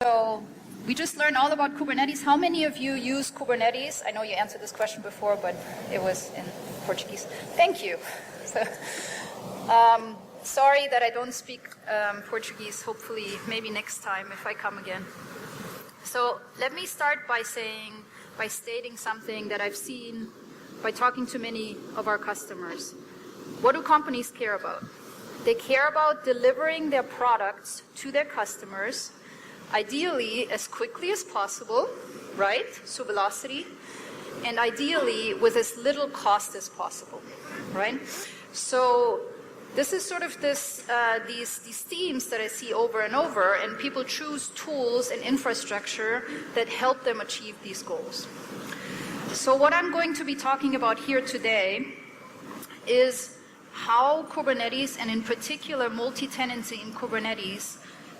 So we just learned all about Kubernetes. How many of you use Kubernetes? I know you answered this question before, but it was in Portuguese. Thank you. So, sorry that I don't speak Portuguese. Hopefully, maybe next time if I come again. So let me start by stating something that I've seen by talking to many of our customers. What do companies care about? They care about delivering their products to their customers, ideally as quickly as possible, right? So velocity, and ideally with as little cost as possible, right? So this is sort of these themes that I see over and over, and people choose tools and infrastructure that help them achieve these goals. So what I'm going to be talking about here today is how Kubernetes, and in particular multi-tenancy in Kubernetes,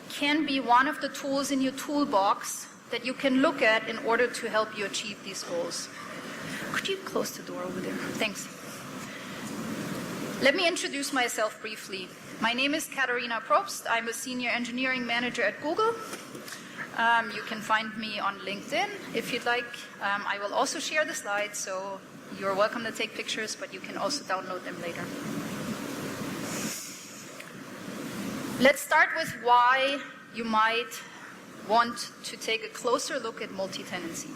can be one of the tools in your toolbox that you can look at in order to help you achieve these goals. Could you close the door over there? Thanks. Let me introduce myself briefly. My name is Katharina Probst. I'm a senior engineering manager at Google. You can find me on LinkedIn if you'd like. I will also share the slides, so you're welcome to take pictures, but you can also download them later. Let's start with why you might want to take a closer look at multi-tenancy.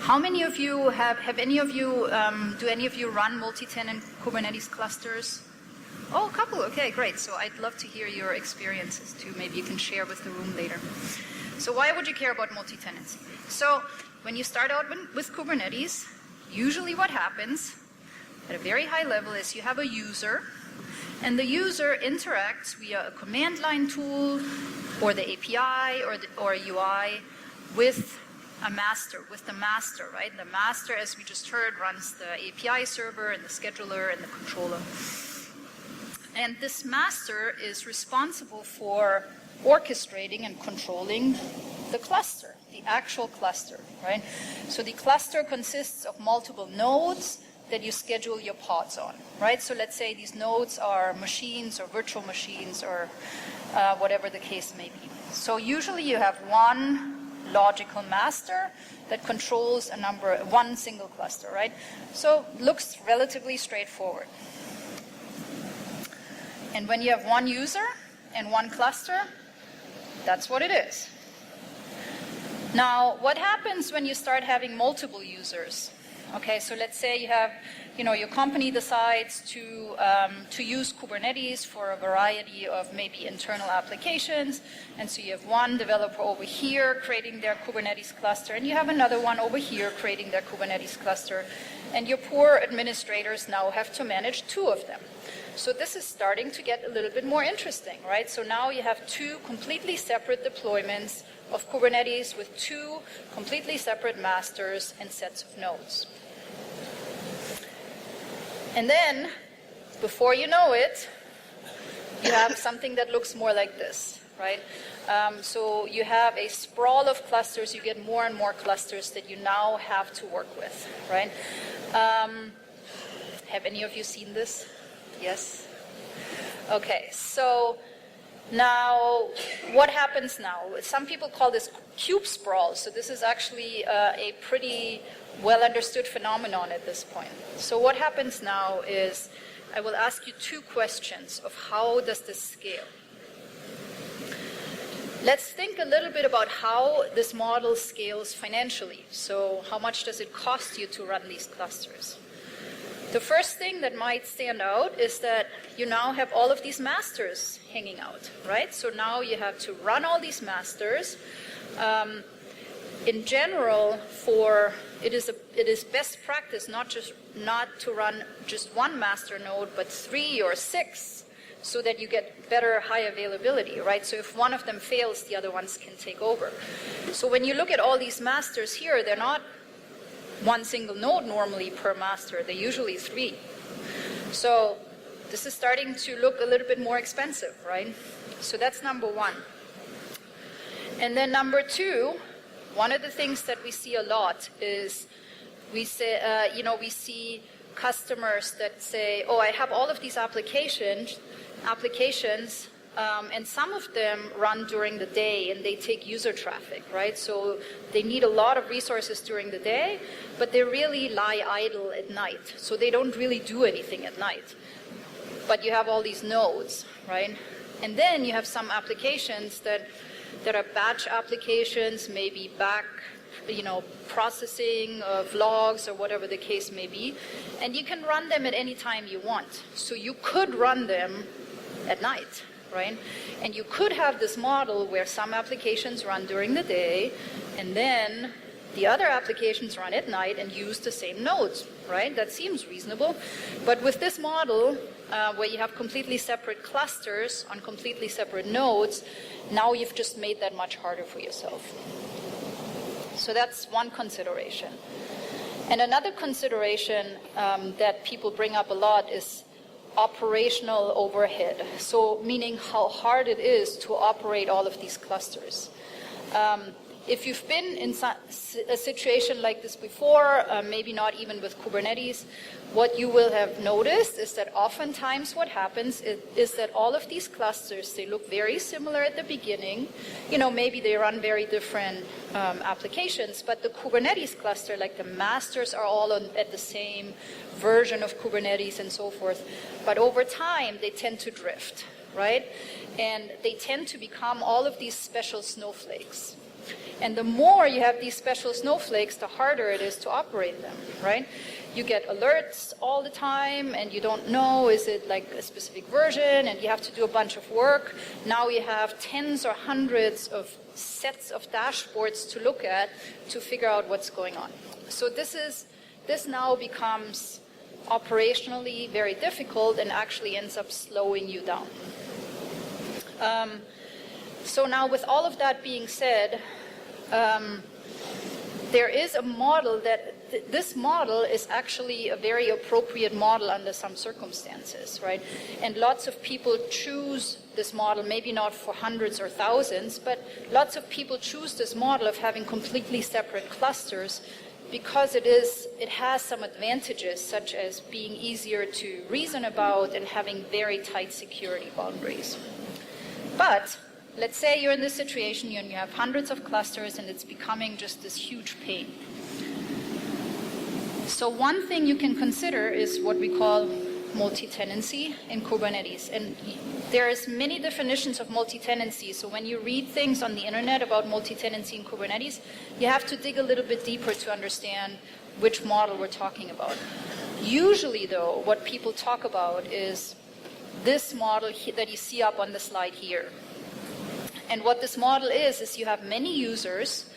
How many of you do any of you run multi-tenant Kubernetes clusters? Oh, a couple, okay, great. So I'd love to hear your experiences too. Maybe you can share with the room later. So why would you care about multi-tenancy? So when you start out with Kubernetes, usually what happens at a very high level is you have a user, and the user interacts via a command line tool or the API or a UI with a master, right? The master, as we just heard, runs the API server and the scheduler and the controller. And this master is responsible for orchestrating and controlling the cluster, the actual cluster, right? So the cluster consists of multiple nodes that you schedule your pods on, right? So let's say these nodes are machines or virtual machines or whatever the case may be. So usually you have one logical master that controls one single cluster, right? So looks relatively straightforward. And when you have one user and one cluster, that's what it is. Now, what happens when you start having multiple users? Okay, so let's say you have, your company decides to use Kubernetes for a variety of maybe internal applications, and so you have one developer over here creating their Kubernetes cluster, and you have another one over here creating their Kubernetes cluster, and your poor administrators now have to manage two of them. So this is starting to get a little bit more interesting, right? So now you have two completely separate deployments of Kubernetes with two completely separate masters and sets of nodes. And then, before you know it, you have something that looks more like this, right? So you have a sprawl of clusters. You get more and more clusters that you now have to work with, right? Have any of you seen this? Yes? Okay, so now what happens now? Some people call this cube sprawl. So this is actually a pretty well understood phenomenon at this point. So what happens now is I will ask you two questions of how does this scale. Let's think a little bit about how this model scales financially. So how much does it cost you to run these clusters? The first thing that might stand out is that you now have all of these masters hanging out, right? So now you have to run all these masters. In general, it is best practice not to run just one master node, but 3 or 6, so that you get better high availability, right? So if one of them fails, the other ones can take over. So when you look at all these masters here, they're not one single node normally per master. They're usually 3. So this is starting to look a little bit more expensive, right? So that's number one. And then number two, one of the things that we see a lot is We say, we see customers that say, oh, I have all of these applications, and some of them run during the day and they take user traffic, right? So they need a lot of resources during the day, but they really lie idle at night. So they don't really do anything at night. But you have all these nodes, right? And then you have some applications that are batch applications, maybe processing of logs or whatever the case may be. And you can run them at any time you want. So you could run them at night, right? And you could have this model where some applications run during the day and then the other applications run at night and use the same nodes, right? That seems reasonable. But with this model, where you have completely separate clusters on completely separate nodes, now you've just made that much harder for yourself. So that's one consideration. And another consideration that people bring up a lot is operational overhead. So meaning how hard it is to operate all of these clusters. If you've been in a situation like this before, maybe not even with Kubernetes, what you will have noticed is that oftentimes what happens is that all of these clusters, they look very similar at the beginning. Maybe they run very different applications, but the Kubernetes cluster, like the masters are all at the same version of Kubernetes and so forth. But over time, they tend to drift, right? And they tend to become all of these special snowflakes. And the more you have these special snowflakes, the harder it is to operate them, right? You get alerts all the time, and you don't know, is it like a specific version, and you have to do a bunch of work. Now you have tens or hundreds of sets of dashboards to look at to figure out what's going on. So this now becomes operationally very difficult and actually ends up slowing you down. So now with all of that being said, there is a model that this model is actually a very appropriate model under some circumstances, right? And lots of people choose this model, maybe not for hundreds or thousands, but lots of people choose this model of having completely separate clusters because it has some advantages, such as being easier to reason about and having very tight security boundaries. But let's say you're in this situation and you have hundreds of clusters and it's becoming just this huge pain. So one thing you can consider is what we call multi-tenancy in Kubernetes. And there's many definitions of multi-tenancy. So when you read things on the internet about multi-tenancy in Kubernetes, you have to dig a little bit deeper to understand which model we're talking about. Usually, though, what people talk about is this model that you see up on the slide here. And what this model is you have many users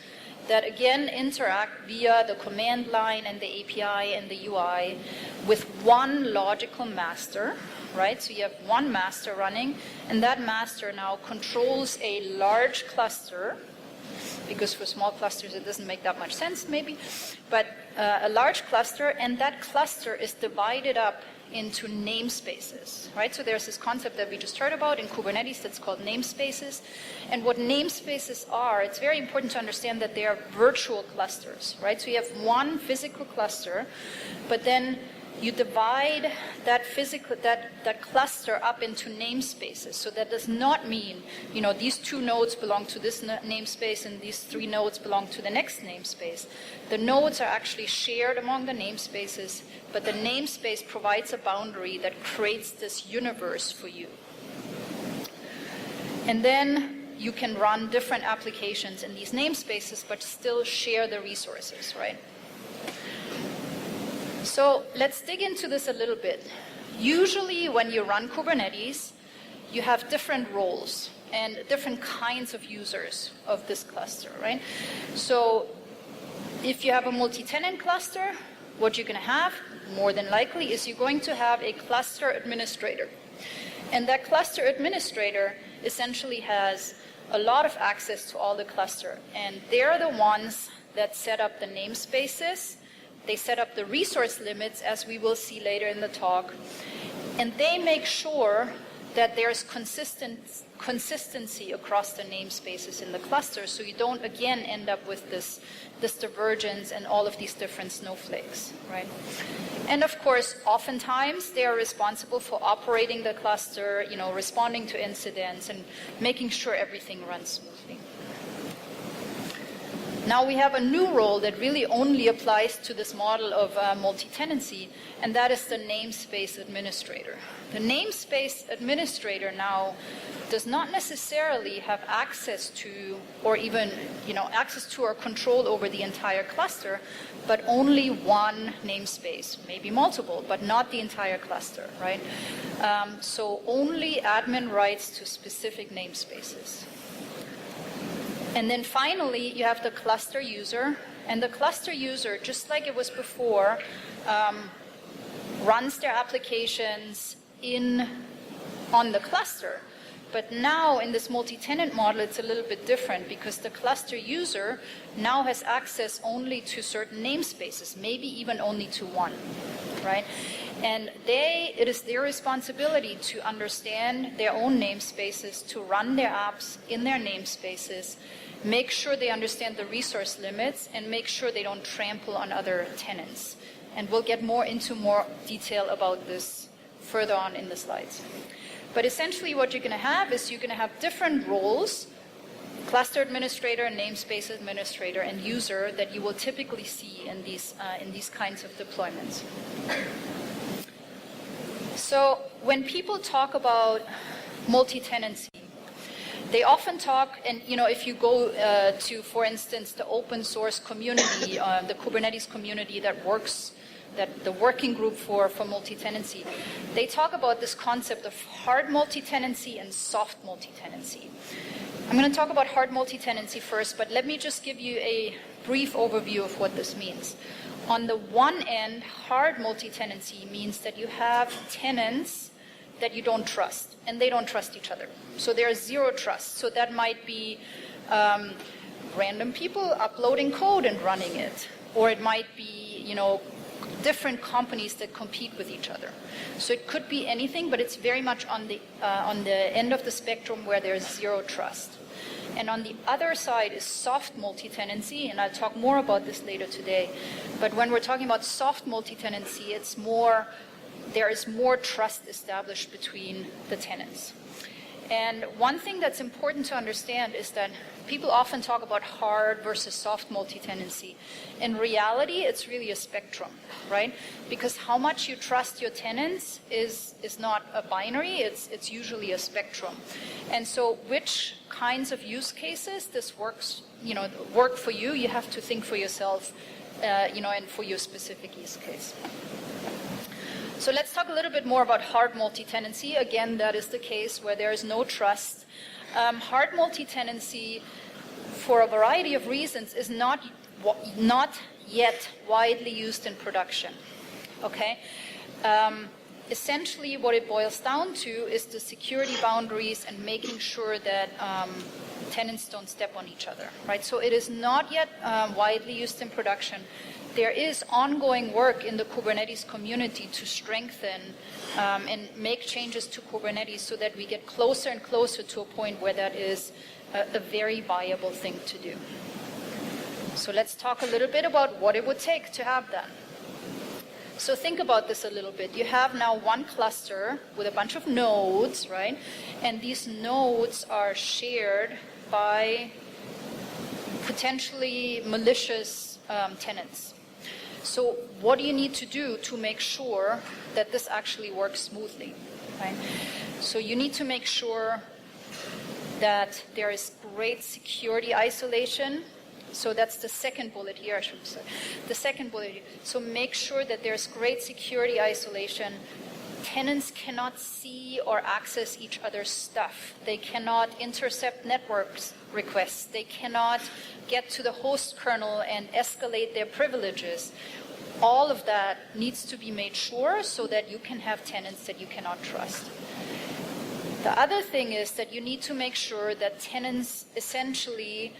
that again interact via the command line and the API and the UI with one logical master, right? So you have one master running, and that master now controls a large cluster, because for small clusters it doesn't make that much sense maybe, but a large cluster, and that cluster is divided up into namespaces, right? So there's this concept that we just heard about in Kubernetes that's called namespaces. And what namespaces are, it's very important to understand that they are virtual clusters, right? So you have one physical cluster, but then you divide that cluster up into namespaces. So that does not mean, these two nodes belong to this namespace and these three nodes belong to the next namespace. The nodes are actually shared among the namespaces, but the namespace provides a boundary that creates this universe for you. And then you can run different applications in these namespaces, but still share the resources, right? So let's dig into this a little bit. Usually when you run Kubernetes, you have different roles and different kinds of users of this cluster, right? So if you have a multi-tenant cluster, what you're going to have, more than likely, is you're going to have a cluster administrator. And that cluster administrator essentially has a lot of access to all the cluster. And they're the ones that set up the namespaces. They set up the resource limits, as we will see later in the talk. And they make sure that there's consistent consistency across the namespaces in the cluster, so you don't again end up with this divergence and all of these different snowflakes, right? And of course, oftentimes they are responsible for operating the cluster, responding to incidents and making sure everything runs smoothly. Now we have a new role that really only applies to this model of multi-tenancy, and that is the namespace administrator. The namespace administrator now does not necessarily have access to, or even access to or control over the entire cluster, but only one namespace, maybe multiple, but not the entire cluster, right? So only admin rights to specific namespaces. And then finally, you have the cluster user. And the cluster user, just like it was before, runs their applications on the cluster. But now in this multi-tenant model, it's a little bit different because the cluster user now has access only to certain namespaces, maybe even only to one, right? And it is their responsibility to understand their own namespaces, to run their apps in their namespaces, make sure they understand the resource limits, and make sure they don't trample on other tenants. And we'll get into more detail about this further on in the slides. But essentially what you're going to have is you're going to have different roles, cluster administrator, namespace administrator, and user, that you will typically see in these kinds of deployments. So when people talk about multi-tenancy, they often talk, and if you go to, for instance, the open source community, the Kubernetes community that the working group for multi-tenancy, they talk about this concept of hard multi-tenancy and soft multi-tenancy. I'm going to talk about hard multi-tenancy first, but let me just give you a brief overview of what this means. On the one end, hard multi-tenancy means that you have tenants that you don't trust, and they don't trust each other. So there's zero trust. So that might be random people uploading code and running it, or it might be, different companies that compete with each other. So it could be anything, but it's very much on the end of the spectrum where there's zero trust. And on the other side is soft multi-tenancy, and I'll talk more about this later today. But when we're talking about soft multi-tenancy, there is more trust established between the tenants. And one thing that's important to understand is that people often talk about hard versus soft multi-tenancy. In reality, it's really a spectrum, right? Because how much you trust your tenants is not a binary, it's usually a spectrum. And so which kinds of use cases this work for you, you have to think for yourself, and for your specific use case. So let's talk a little bit more about hard multi-tenancy. Again, that is the case where there is no trust. Hard multi-tenancy, for a variety of reasons, is not yet widely used in production. Okay? Essentially, what it boils down to is the security boundaries and making sure that tenants don't step on each other. Right? So it is not yet widely used in production. There is ongoing work in the Kubernetes community to strengthen and make changes to Kubernetes so that we get closer and closer to a point where that is a very viable thing to do. So let's talk a little bit about what it would take to have that. So think about this a little bit. You have now one cluster with a bunch of nodes, right? And these nodes are shared by potentially malicious tenants. So what do you need to do to make sure that this actually works smoothly, right? So you need to make sure that there is great security isolation. So that's the second bullet here, I should say. The second bullet here. So make sure that there's great security isolation. Tenants cannot see or access each other's stuff. They cannot intercept networks requests. They cannot get to the host kernel and escalate their privileges. All of that needs to be made sure so that you can have tenants that you cannot trust. The other thing is that you need to make sure that tenants essentially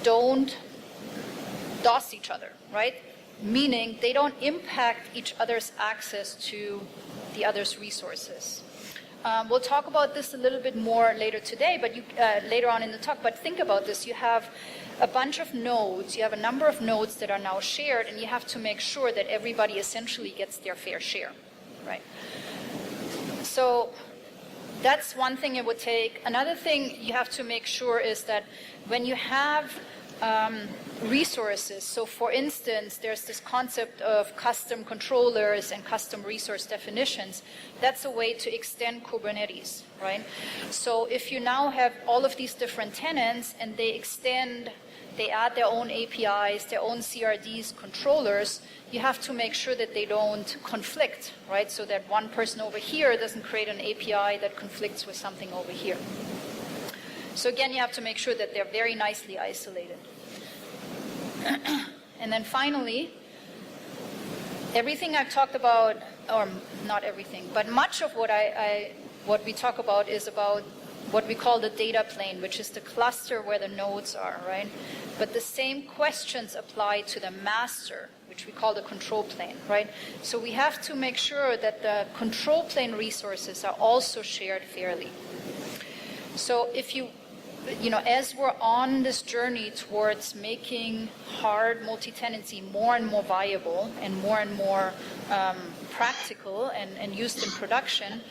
don't DOS each other, right? Meaning they don't impact each other's access to the other's resources. We'll talk about this a little bit more later today, but later on in the talk. But think about this. You have a bunch of nodes. You have a number of nodes that are now shared, and you have to make sure that everybody essentially gets their fair share, right? So that's one thing it would take. Another thing you have to make sure is that when you have resources, so for instance, there's this concept of custom controllers and custom resource definitions. That's a way to extend Kubernetes, right? So if you now have all of these different tenants and they add their own APIs, their own CRDs, controllers, you have to make sure that they don't conflict, right? So that one person over here doesn't create an API that conflicts with something over here. So again, you have to make sure that they're very nicely isolated. And then finally, everything I've talked about, or not everything, but much of what we talk about is about what we call the data plane, which is the cluster where the nodes are, right? But the same questions apply to the master, which we call the control plane, right? So we have to make sure that the control plane resources are also shared fairly. So if you know, as we're on this journey towards making hard multi-tenancy more and more viable and more practical and used in production,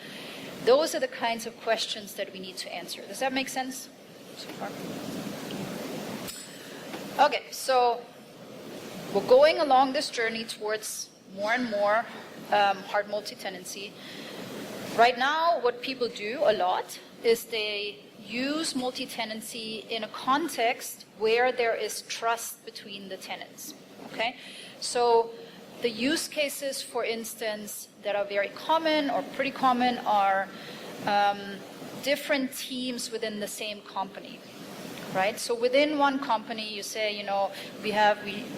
those are the kinds of questions that we need to answer. Does that make sense so far? Okay, so we're going along this journey towards more and more hard multi-tenancy. Right now, what people do a lot is they use multi-tenancy in a context where there is trust between the tenants, okay? So the use cases, for instance, that are very common or pretty common are different teams within the same company, right? So within one company, you say, you know, we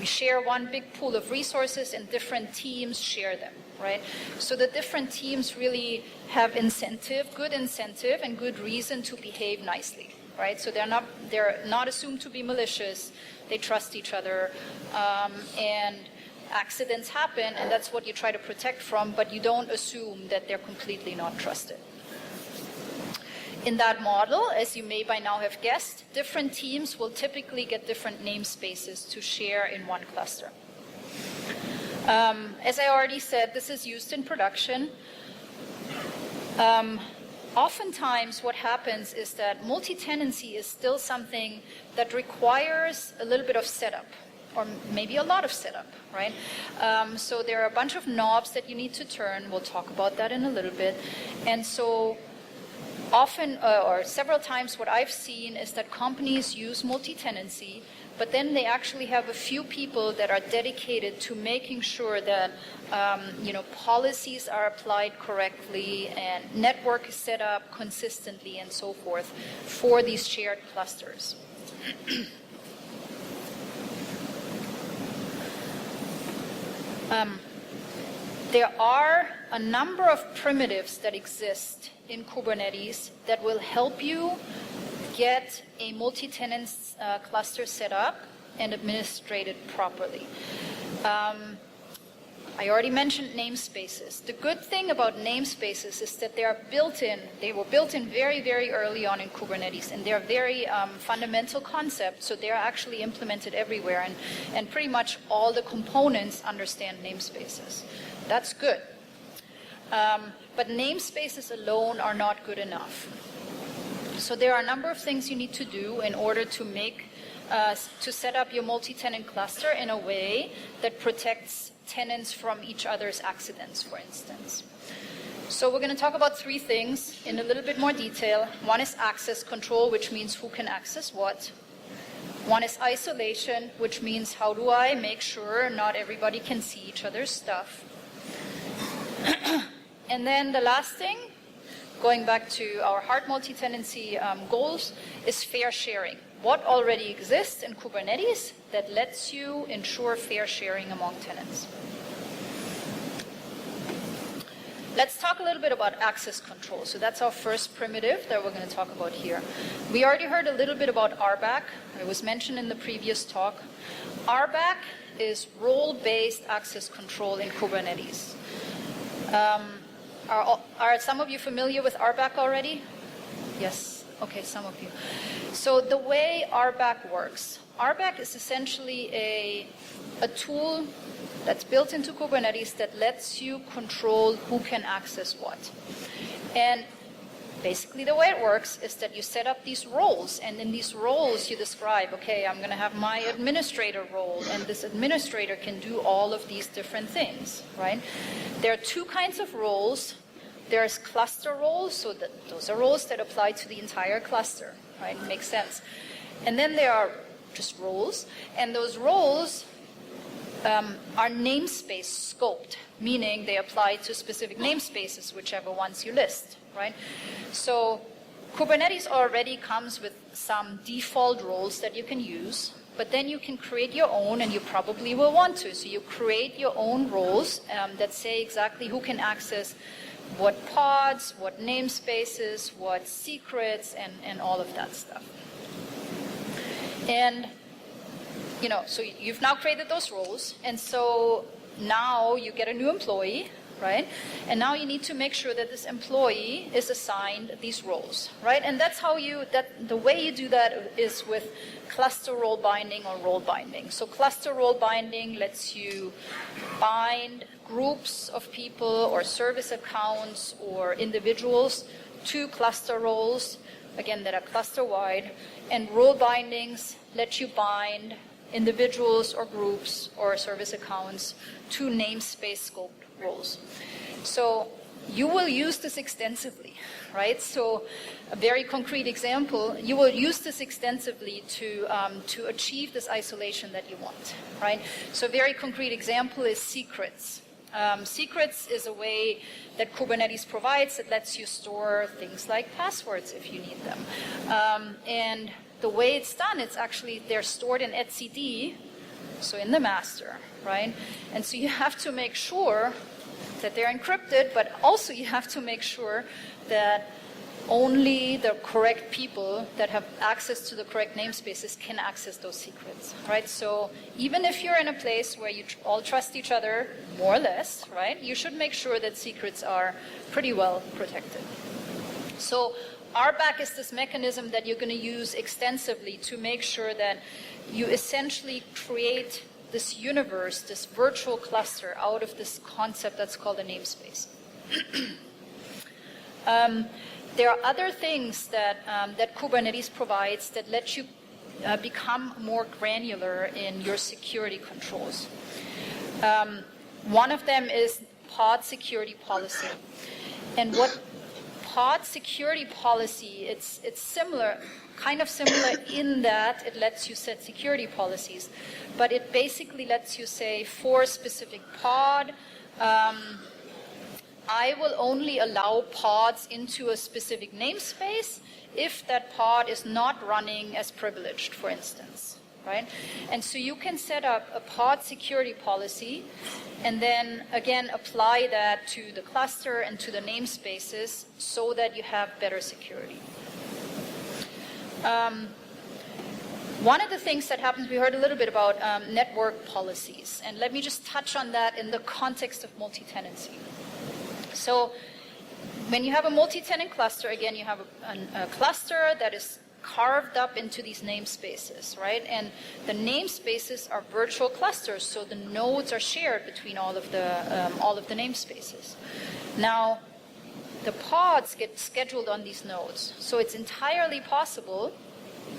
share one big pool of resources and different teams share them, right? So the different teams really have good incentive and good reason to behave nicely, right? So they're not assumed to be malicious. They trust each other, and accidents happen, and that's what you try to protect from, but you don't assume that they're completely not trusted. In that model, as you may by now have guessed, different teams will typically get different namespaces to share in one cluster. As I already said, this is used in production. Oftentimes what happens is that multi-tenancy is still something that requires a little bit of setup, or maybe a lot of setup, right? So there are a bunch of knobs that you need to turn. We'll talk about that in a little bit. And so often, or several times, what I've seen is that companies use multi-tenancy, but then they actually have a few people that are dedicated to making sure that policies are applied correctly and network is set up consistently and so forth for these shared clusters. There are a number of primitives that exist in Kubernetes that will help you get a multi-tenant cluster set up and administrated properly. I already mentioned namespaces. The good thing about namespaces is that they are built-in. They were built in very, very early on in Kubernetes, and they're very fundamental concepts, so they're actually implemented everywhere, and pretty much all the components understand namespaces. That's good. But namespaces alone are not good enough. So there are a number of things you need to do in order to set up your multi-tenant cluster in a way that protects tenants from each other's accidents, for instance. So we're going to talk about three things in a little bit more detail. One is access control, which means who can access what. One is isolation, which means how do I make sure not everybody can see each other's stuff. And then the last thing, going back to our hard multi-tenancy goals, is fair sharing. What already exists in Kubernetes that lets you ensure fair sharing among tenants? Let's talk a little bit about access control. So that's our first primitive that we're going to talk about here. We already heard a little bit about RBAC. It was mentioned in the previous talk. RBAC is role-based access control in Kubernetes. Are some of you familiar with RBAC already? Yes. Okay, some of you. So the way RBAC works, RBAC is essentially a tool that's built into Kubernetes that lets you control who can access what. And basically the way it works is that you set up these roles, and in these roles you describe, okay, I'm going to have my administrator role, and this administrator can do all of these different things, right? There are two kinds of roles. There's cluster roles, so those are roles that apply to the entire cluster, right? It makes sense. And then there are just roles, and those roles are namespace scoped, meaning they apply to specific namespaces, whichever ones you list, right? So Kubernetes already comes with some default roles that you can use, but then you can create your own, and you probably will want to. So you create your own roles that say exactly who can access what pods, what namespaces, what secrets, and all of that stuff. And, you know, so you've now created those roles, and so now you get a new employee, right? And now you need to make sure that this employee is assigned these roles, right? And that's how the way you do that is with cluster role binding or role binding. So cluster role binding lets you bind groups of people or service accounts or individuals to cluster roles, again, that are cluster-wide. And role bindings let you bind individuals or groups or service accounts to namespace scoped roles. So you will use this extensively, right? So a very concrete example, you will use this extensively to achieve this isolation that you want, right? So a very concrete example is secrets. Secrets is a way that Kubernetes provides that lets you store things like passwords if you need them. And the way it's done, it's actually, they're stored in etcd, so in the master, right? And so you have to make sure that they're encrypted, but also you have to make sure that only the correct people that have access to the correct namespaces can access those secrets, right? So even if you're in a place where you all trust each other, more or less, right, you should make sure that secrets are pretty well protected. So RBAC is this mechanism that you're going to use extensively to make sure that you essentially create this universe, this virtual cluster out of this concept that's called a namespace. There are other things that Kubernetes provides that let you become more granular in your security controls. One of them is pod security policy. And what pod security policy, it's similar, kind of similar in that it lets you set security policies, but it basically lets you say for a specific pod, I will only allow pods into a specific namespace if that pod is not running as privileged, for instance, right? And so you can set up a pod security policy and then, again, apply that to the cluster and to the namespaces so that you have better security. One of the things that happens, we heard a little bit about network policies, and let me just touch on that in the context of multi-tenancy. So when you have a multi-tenant cluster, again, you have a cluster that is carved up into these namespaces, right? And the namespaces are virtual clusters, so the nodes are shared between all of the namespaces. Now, the pods get scheduled on these nodes, so it's entirely possible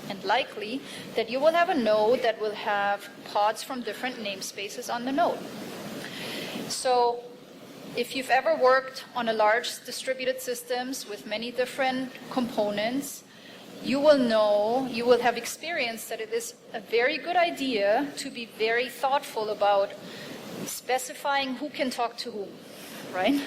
and likely that you will have a node that will have pods from different namespaces on the node. So if you've ever worked on a large distributed systems with many different components, you will know, you will have experienced that it is a very good idea to be very thoughtful about specifying who can talk to whom, right?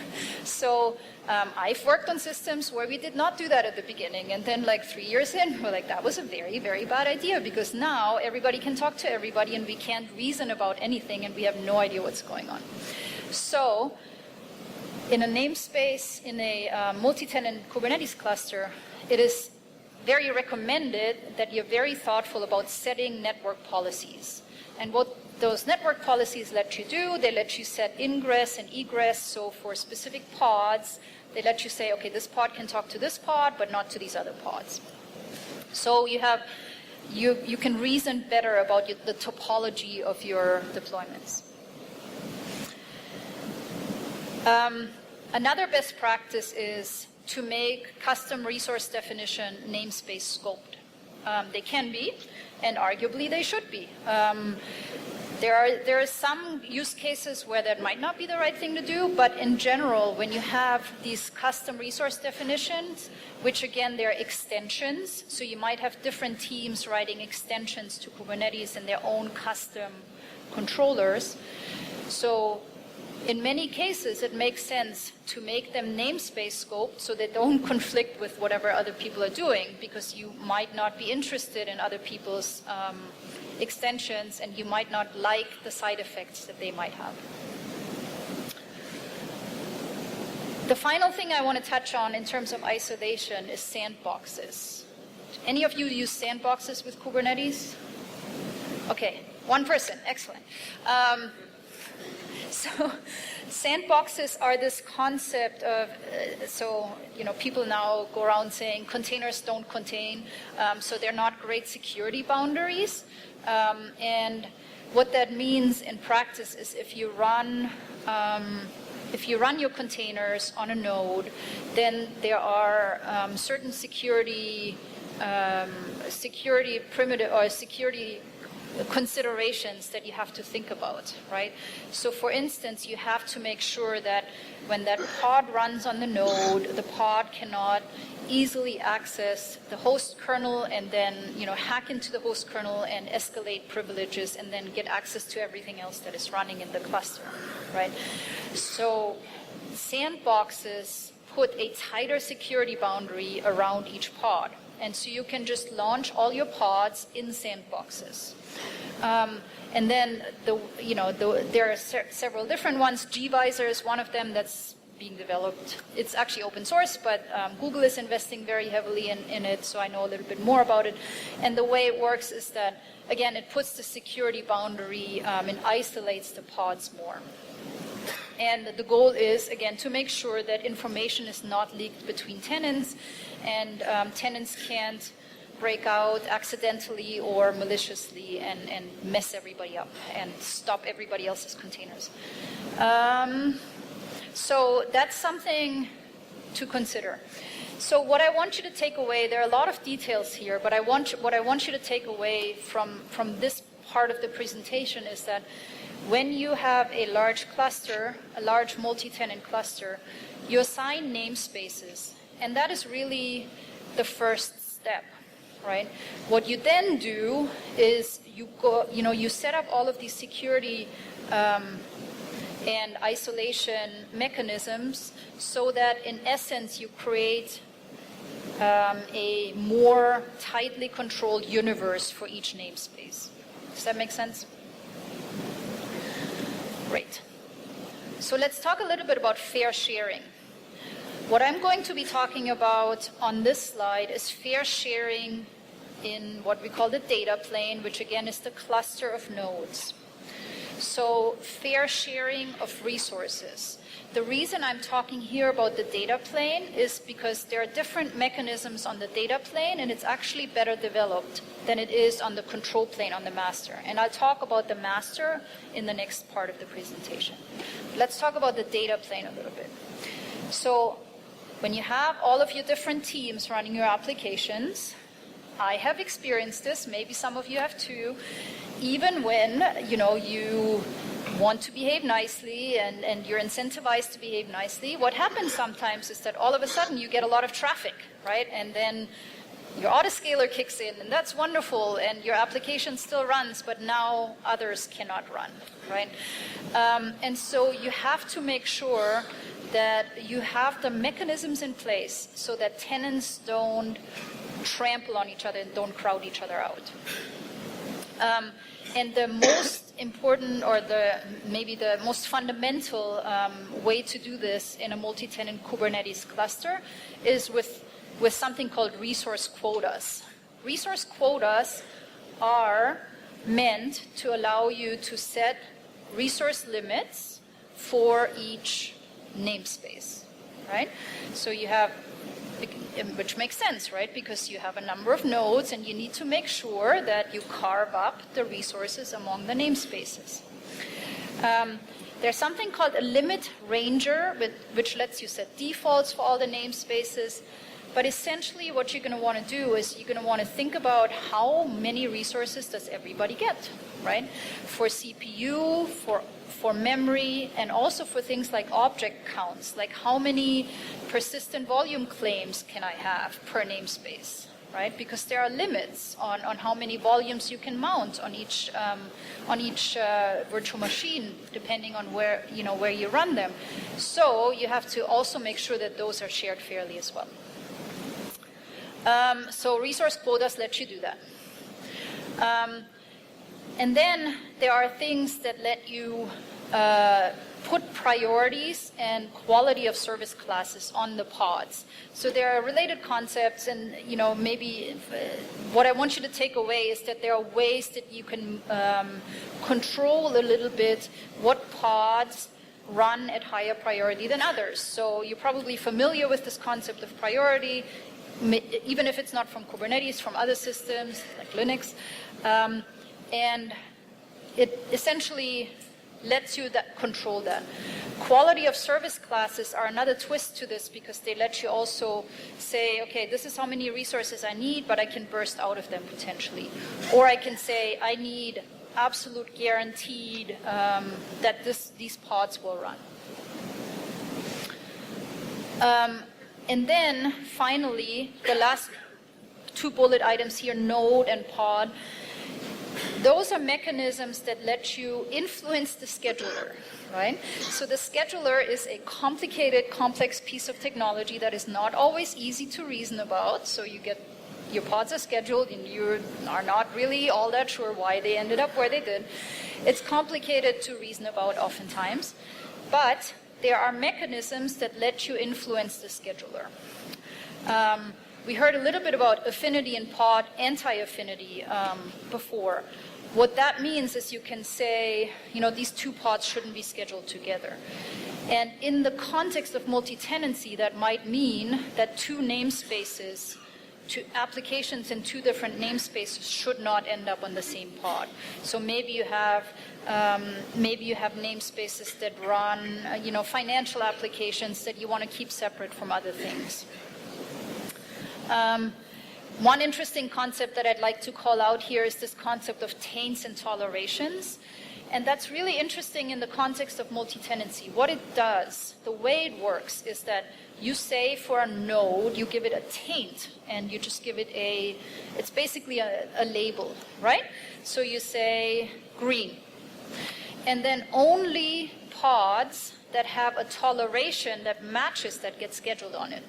So I've worked on systems where we did not do that at the beginning, and then like 3 years in, we're like, that was a very, very bad idea, because now everybody can talk to everybody and we can't reason about anything and we have no idea what's going on. So in a namespace, in a multi-tenant Kubernetes cluster, it is very recommended that you're very thoughtful about setting network policies. And what those network policies let you do. They let you set ingress and egress. So for specific pods, they let you say, okay, this pod can talk to this pod, but not to these other pods. So you can reason better about the topology of your deployments. Another best practice is to make custom resource definition namespace scoped. They can be, and arguably they should be. There are some use cases where that might not be the right thing to do, but in general, when you have these custom resource definitions, which again, they're extensions, so you might have different teams writing extensions to Kubernetes and their own custom controllers. So in many cases, it makes sense to make them namespace scoped so they don't conflict with whatever other people are doing, because you might not be interested in other people's extensions, and you might not like the side effects that they might have. The final thing I want to touch on in terms of isolation is sandboxes. Any of you use sandboxes with Kubernetes? Okay, one person, excellent. So sandboxes are this concept of, people now go around saying containers don't contain, so they're not great security boundaries. And what that means in practice is if you run your containers on a node, then there are certain security primitive or security considerations that you have to think about, right? So for instance, you have to make sure that when that pod runs on the node, the pod cannot easily access the host kernel and then hack into the host kernel and escalate privileges and then get access to everything else that is running in the cluster, right? So sandboxes put a tighter security boundary around each pod. And so you can just launch all your pods in sandboxes. And then there are several different ones. gvisor is one of them that's being developed. It's actually open source, but Google is investing very heavily in it, so I know a little bit more about it. And the way it works is that, again, it puts the security boundary and isolates the pods more. And the goal is, again, to make sure that information is not leaked between tenants, and tenants can't break out accidentally or maliciously and mess everybody up and stop everybody else's containers. So that's something to consider. So what I want you to take away, there are a lot of details here, but what I want you to take away from this part of the presentation is that when you have a large cluster, a large multi-tenant cluster, you assign namespaces, and that is really the first step, right? What you then do is you set up all of these security and isolation mechanisms so that in essence you create a more tightly controlled universe for each namespace. Does that make sense? Great. So let's talk a little bit about fair sharing. What I'm going to be talking about on this slide is fair sharing in what we call the data plane, which again is the cluster of nodes. So fair sharing of resources. The reason I'm talking here about the data plane is because there are different mechanisms on the data plane, and it's actually better developed than it is on the control plane on the master. And I'll talk about the master in the next part of the presentation. Let's talk about the data plane a little bit. So when you have all of your different teams running your applications, I have experienced this, maybe some of you have too, even when you want to behave nicely and you're incentivized to behave nicely, what happens sometimes is that all of a sudden you get a lot of traffic, right? And then your autoscaler kicks in, and that's wonderful, and your application still runs, but now others cannot run, right? And so you have to make sure that you have the mechanisms in place so that tenants don't trample on each other and don't crowd each other out. And the most important, or maybe the most fundamental way to do this in a multi-tenant Kubernetes cluster is with something called resource quotas. Resource quotas are meant to allow you to set resource limits for each namespace, right? So you have, which makes sense, right? Because you have a number of nodes and you need to make sure that you carve up the resources among the namespaces. There's something called a limit ranger, which lets you set defaults for all the namespaces. But essentially what you're going to want to do is you're going to want to think about how many resources does everybody get, right? For CPU, for memory, and also for things like object counts, like how many persistent volume claims can I have per namespace, right? Because there are limits on how many volumes you can mount on each virtual machine, depending on where you run them. So you have to also make sure that those are shared fairly as well. So resource quotas let you do that. And then there are things that let you put priorities and quality of service classes on the pods. So there are related concepts, and maybe what I want you to take away is that there are ways that you can control a little bit what pods run at higher priority than others. So you're probably familiar with this concept of priority, even if it's not from Kubernetes, from other systems like Linux. And it essentially lets you control that. Quality of service classes are another twist to this because they let you also say, okay, this is how many resources I need, but I can burst out of them potentially. Or I can say, I need absolute guaranteed that these pods will run. And then finally, the last two bullet items here, node and pod. Those are mechanisms that let you influence the scheduler, right? So the scheduler is a complicated, complex piece of technology that is not always easy to reason about. So your pods are scheduled and you are not really all that sure why they ended up where they did. It's complicated to reason about oftentimes, but there are mechanisms that let you influence the scheduler. We heard a little bit about affinity and pod, anti-affinity before. What that means is you can say, these two pods shouldn't be scheduled together. And in the context of multi-tenancy, that might mean that two namespaces, two applications in two different namespaces should not end up on the same pod. So maybe you have namespaces that run, financial applications that you want to keep separate from other things. One interesting concept that I'd like to call out here is this concept of taints and tolerations. And that's really interesting in the context of multi-tenancy. What it does, the way it works, is that you say for a node, you give it a taint, and you just give it it's basically a label, right? So you say green. And then only pods that have a toleration that matches that get scheduled on it.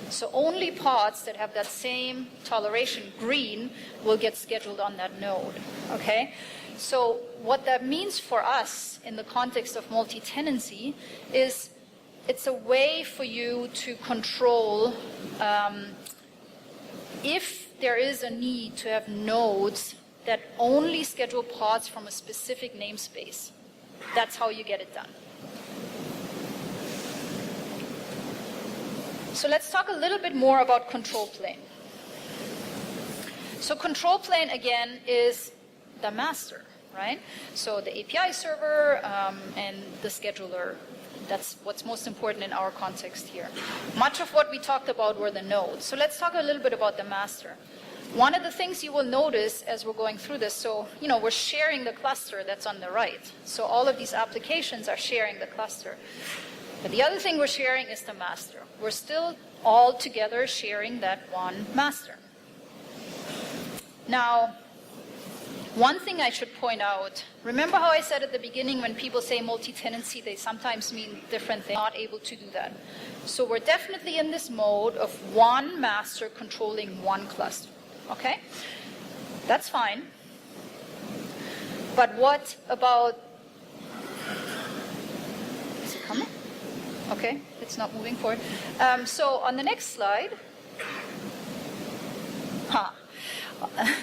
So only pods that have that same toleration, green, will get scheduled on that node, okay? So what that means for us in the context of multi-tenancy is it's a way for you to control if there is a need to have nodes that only schedule pods from a specific namespace. That's how you get it done. So let's talk a little bit more about control plane. So control plane, again, is the master, right? So the API server and the scheduler, that's what's most important in our context here. Much of what we talked about were the nodes. So let's talk a little bit about the master. One of the things you will notice as we're going through this, so, we're sharing the cluster that's on the right. So all of these applications are sharing the cluster. But the other thing we're sharing is the master. We're still all together sharing that one master. Now, one thing I should point out, remember how I said at the beginning when people say multi-tenancy, they sometimes mean different things. Not able to do that. So we're definitely in this mode of one master controlling one cluster. Okay? That's fine. But what about... Is it coming? Okay, it's not moving forward. So on the next slide,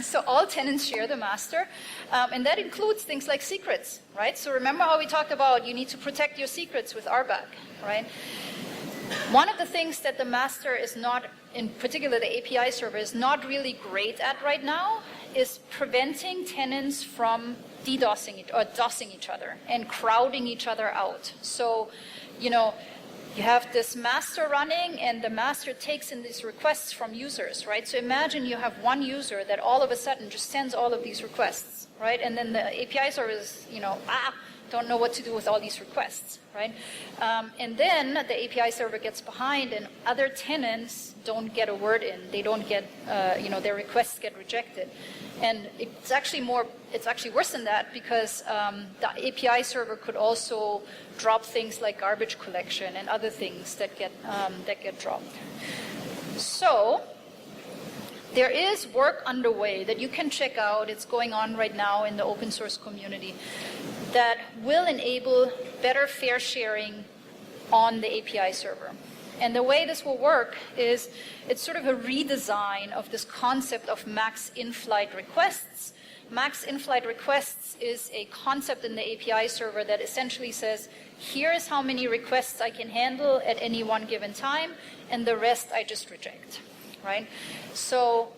So all tenants share the master, and that includes things like secrets, right? So remember how we talked about you need to protect your secrets with RBAC, right? One of the things that the master is not, in particular the API server, is not really great at right now is preventing tenants from DDoSing or DOSing each other and crowding each other out. So, you know, you have this master running, and the master takes in these requests from users, right? So imagine you have one user that all of a sudden just sends all of these requests, right? And then the API server is, you know, don't know what to do with all these requests, right? And then the API server gets behind, and other tenants don't get a word in. They don't get, you know, their requests get rejected. And it's actually worse than that, because the API server could also drop things like garbage collection and other things that get dropped. So there is work underway that you can check out. It's going on right now in the open source community that will enable better fair sharing on the API server. And the way this will work is it's sort of a redesign of this concept of max in-flight requests. Max in-flight requests is a concept in the API server that essentially says, here's how many requests I can handle at any one given time, and the rest I just reject, right? So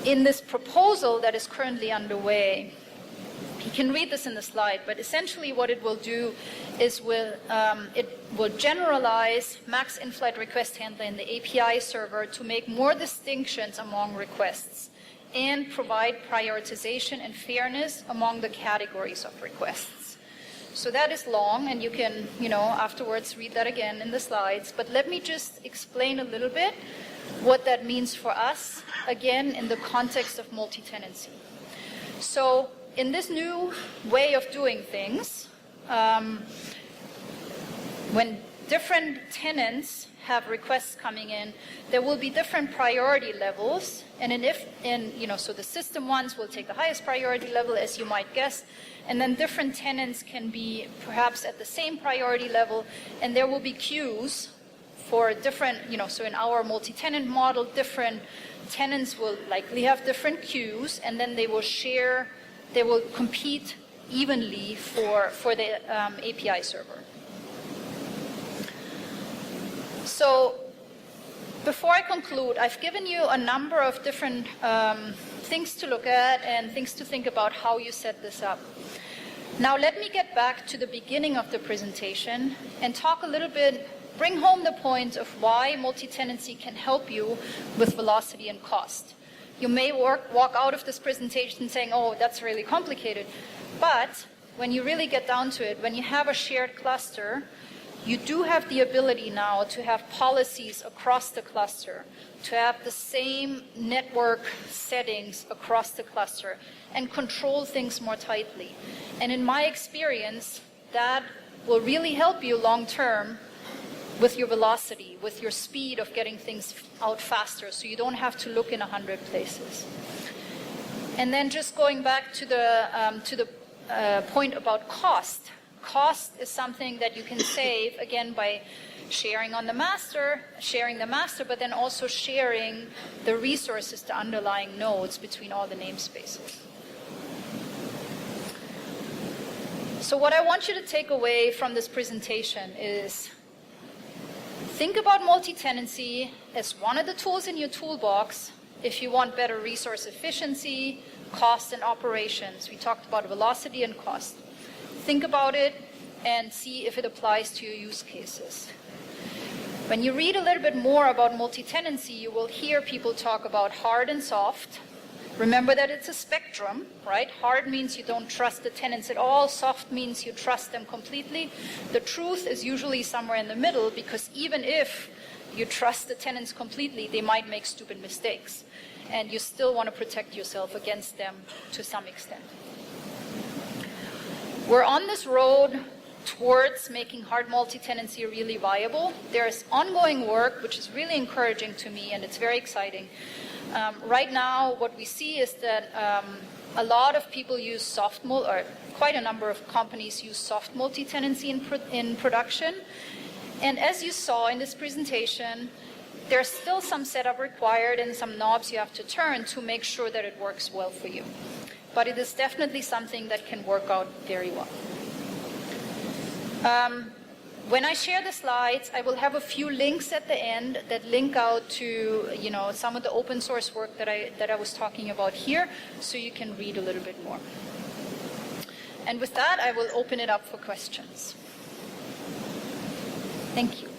in this proposal that is currently underway, you can read this in the slide, but essentially what it will do is it will generalize max in-flight request handler in the API server to make more distinctions among requests and provide prioritization and fairness among the categories of requests. So that is long, and you can, you know, afterwards read that again in the slides, but let me just explain a little bit what that means for us, again, in the context of multi-tenancy. So in this new way of doing things, when different tenants have requests coming in, there will be different priority levels, so the system ones will take the highest priority level, as you might guess, and then different tenants can be perhaps at the same priority level, and there will be queues for different, so in our multi-tenant model, different tenants will likely have different queues, and then they will compete evenly for the API server. So before I conclude, I've given you a number of different things to look at and things to think about how you set this up. Now let me get back to the beginning of the presentation and talk a little bit, bring home the point of why multi-tenancy can help you with velocity and cost. You may walk out of this presentation saying, oh, that's really complicated. But when you really get down to it, when you have a shared cluster, you do have the ability now to have policies across the cluster, to have the same network settings across the cluster, and control things more tightly. And in my experience, that will really help you long term with your velocity, with your speed of getting things out faster, so you don't have to look in 100 places. And then just going back to the point about cost. Cost is something that you can save, again, by sharing the master, but then also sharing the resources, the underlying nodes between all the namespaces. So what I want you to take away from this presentation is think about multi-tenancy as one of the tools in your toolbox if you want better resource efficiency, cost, and operations. We talked about velocity and cost. Think about it and see if it applies to your use cases. When you read a little bit more about multi-tenancy, you will hear people talk about hard and soft. Remember that it's a spectrum, right? Hard means you don't trust the tenants at all. Soft means you trust them completely. The truth is usually somewhere in the middle, because even if you trust the tenants completely, they might make stupid mistakes. And you still want to protect yourself against them to some extent. We're on this road towards making hard multi-tenancy really viable. There's ongoing work, which is really encouraging to me, and it's very exciting. Right now, what we see is that a lot of people use or quite a number of companies use soft multi-tenancy in production. And as you saw in this presentation, there's still some setup required and some knobs you have to turn to make sure that it works well for you. But it is definitely something that can work out very well. When I share the slides, I will have a few links at the end that link out to, some of the open source work that I was talking about here, so you can read a little bit more. And with that, I will open it up for questions. Thank you.